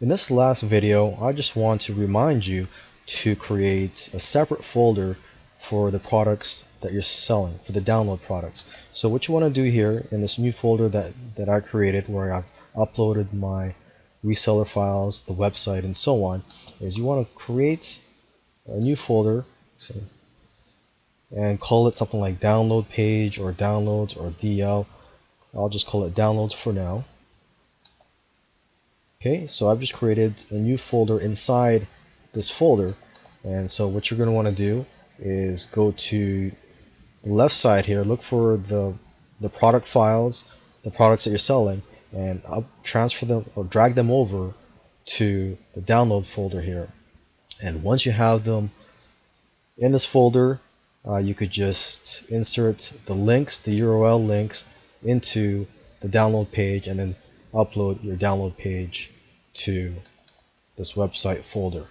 In this last video, I just want to remind you to create a separate folder for the products that you're selling, for the download products. So what you want to do here in this new folder that I created, where I've uploaded my reseller files, the website, and so on, is you want to create a new folder and call it something like download page or downloads or DL. I'll just call it downloads for now. Okay, so I've just created a new folder inside this folder, and so what you're going to want to do is go to the left side here, look for the product files, the products that you're selling, and I'll transfer them or drag them over to the download folder here. And once you have them in this folder, you could just insert the links, the URL links, into the download page, and then upload your download page to this website folder.